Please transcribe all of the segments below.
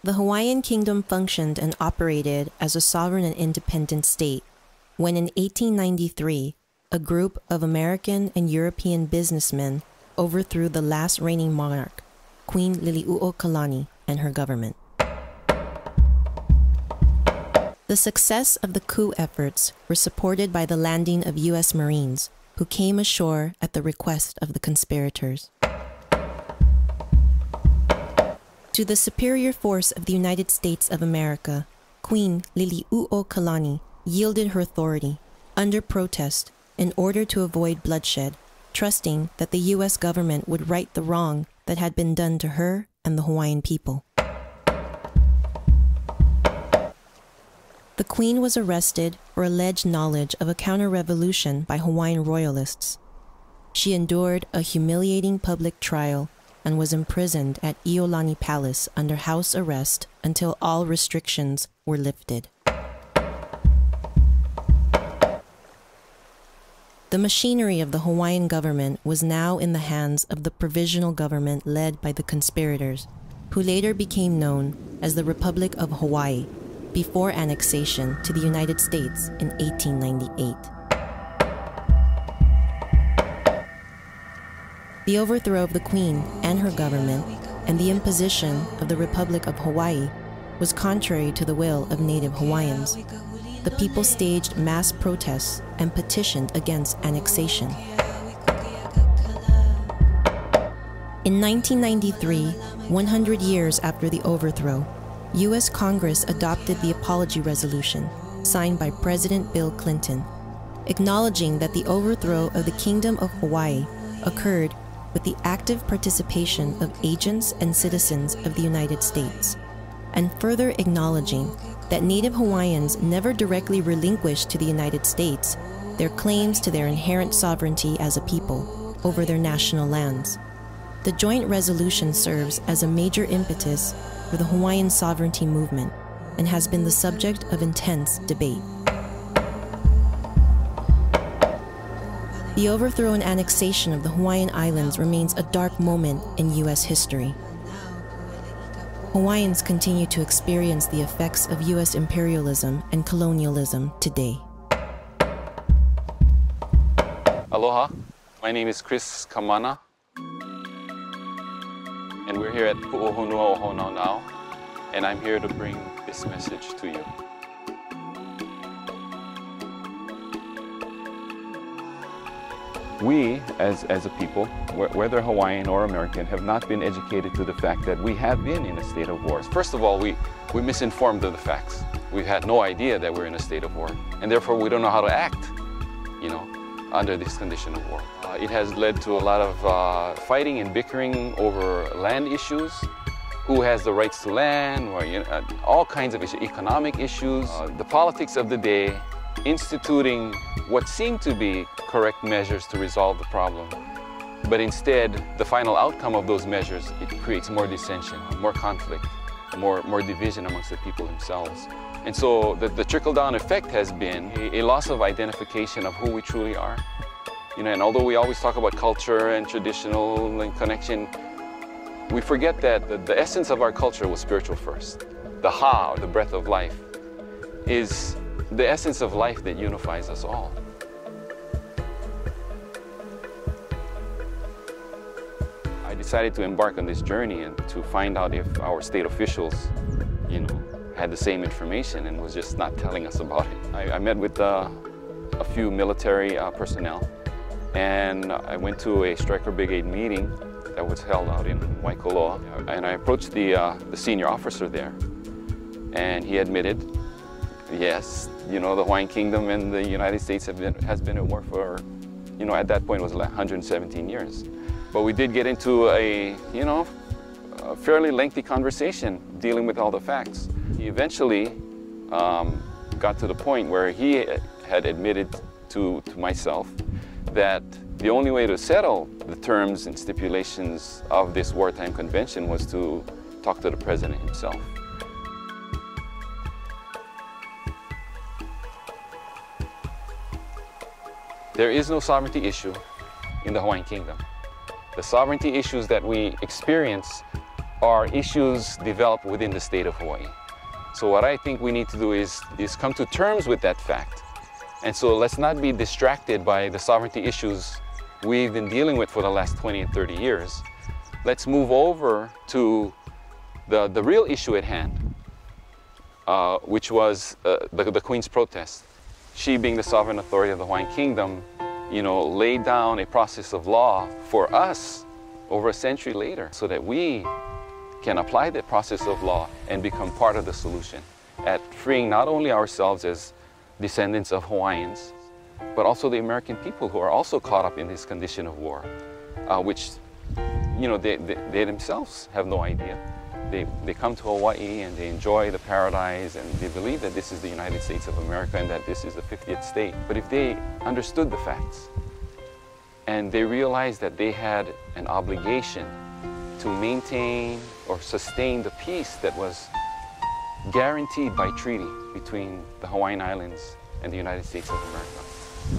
The Hawaiian Kingdom functioned and operated as a sovereign and independent state when in 1893, a group of American and European businessmen overthrew the last reigning monarch, Queen Lili'uokalani, and her government. The success of the coup efforts were supported by the landing of U.S. Marines, who came ashore at the request of the conspirators. To the superior force of the United States of America, Queen Lili'uokalani yielded her authority, under protest, in order to avoid bloodshed, trusting that the U.S. government would right the wrong that had been done to her and the Hawaiian people. The Queen was arrested for alleged knowledge of a counter-revolution by Hawaiian royalists. She endured a humiliating public trial and was imprisoned at Iolani Palace under house arrest until all restrictions were lifted. The machinery of the Hawaiian government was now in the hands of the provisional government led by the conspirators, who later became known as the Republic of Hawaii, before annexation to the United States in 1898. The overthrow of the Queen and her government and the imposition of the Republic of Hawaii was contrary to the will of native Hawaiians. The people staged mass protests and petitioned against annexation. In 1993, 100 years after the overthrow, U.S. Congress adopted the Apology Resolution, signed by President Bill Clinton, acknowledging that the overthrow of the Kingdom of Hawaii occurred with the active participation of agents and citizens of the United States, and further acknowledging that Native Hawaiians never directly relinquished to the United States their claims to their inherent sovereignty as a people over their national lands. The joint resolution serves as a major impetus for the Hawaiian sovereignty movement and has been the subject of intense debate. The overthrow and annexation of the Hawaiian Islands remains a dark moment in U.S. history. Hawaiians continue to experience the effects of U.S. imperialism and colonialism today. Aloha, my name is Chris Kamana, and we're here at Pu'uhonua now, and I'm here to bring this message to you. We, as a people, whether Hawaiian or American, have not been educated to the fact that we have been in a state of war. First of all, we misinformed of the facts. We've had no idea that we're in a state of war, and therefore we don't know how to act, under this condition of war. It has led to a lot of fighting and bickering over land issues, who has the rights to land, or all kinds of issues, economic issues. The politics of the day, instituting what seemed to be correct measures to resolve the problem. But instead, the final outcome of those measures, it creates more dissension, more conflict, more division amongst the people themselves. And so the trickle-down effect has been a loss of identification of who we truly are. And although we always talk about culture and traditional and connection, we forget that the essence of our culture was spiritual first. The Ha, or the breath of life, is the essence of life that unifies us all. I decided to embark on this journey and to find out if our state officials, had the same information and was just not telling us about it. I met with a few military personnel, and I went to a striker brigade meeting that was held out in Waikoloa, and I approached the senior officer there, and he admitted, yes, the Hawaiian Kingdom and the United States has been at war for, at that point it was like 117 years. But we did get into a fairly lengthy conversation dealing with all the facts. He eventually got to the point where he had admitted to myself that the only way to settle the terms and stipulations of this wartime convention was to talk to the president himself. There is no sovereignty issue in the Hawaiian Kingdom. The sovereignty issues that we experience are issues developed within the state of Hawaii. So what I think we need to do is come to terms with that fact. And so let's not be distracted by the sovereignty issues we've been dealing with for the last 20 and 30 years. Let's move over to the real issue at hand, which was the Queen's protest. She, being the sovereign authority of the Hawaiian Kingdom, laid down a process of law for us over a century later so that we can apply that process of law and become part of the solution at freeing not only ourselves as descendants of Hawaiians, but also the American people who are also caught up in this condition of war, which, they themselves have no idea. They come to Hawaii and they enjoy the paradise and they believe that this is the United States of America and that this is the 50th state. But if they understood the facts and they realized that they had an obligation to maintain or sustain the peace that was guaranteed by treaty between the Hawaiian Islands and the United States of America,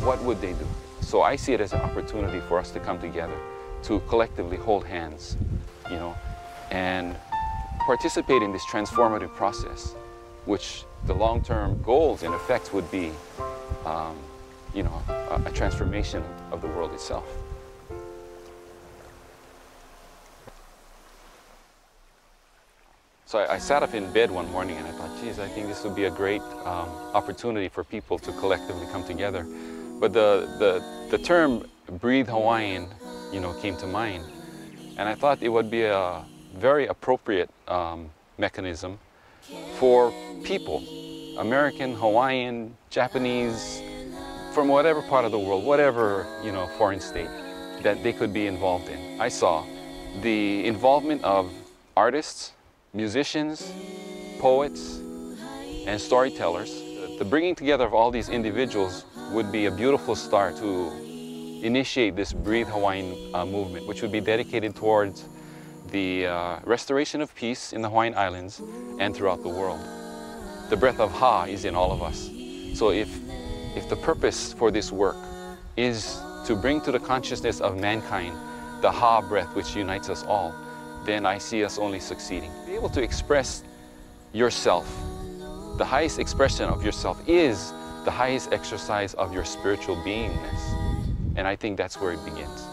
what would they do? So I see it as an opportunity for us to come together, to collectively hold hands, and participate in this transformative process, which the long-term goals and effects would be, a transformation of the world itself. So I sat up in bed one morning and I thought, geez, I think this would be a great opportunity for people to collectively come together. But the term Breathe Hawaiian, came to mind. And I thought it would be a very appropriate mechanism for people, American, Hawaiian, Japanese, from whatever part of the world, whatever, foreign state that they could be involved in. I saw the involvement of artists, musicians, poets, and storytellers. The bringing together of all these individuals would be a beautiful start to initiate this Breathe Hawaiian movement, which would be dedicated towards the restoration of peace in the Hawaiian Islands and throughout the world. The breath of Ha is in all of us. So if the purpose for this work is to bring to the consciousness of mankind the Ha breath which unites us all, then I see us only succeeding. Be able to express yourself. The highest expression of yourself is the highest exercise of your spiritual beingness. And I think that's where it begins.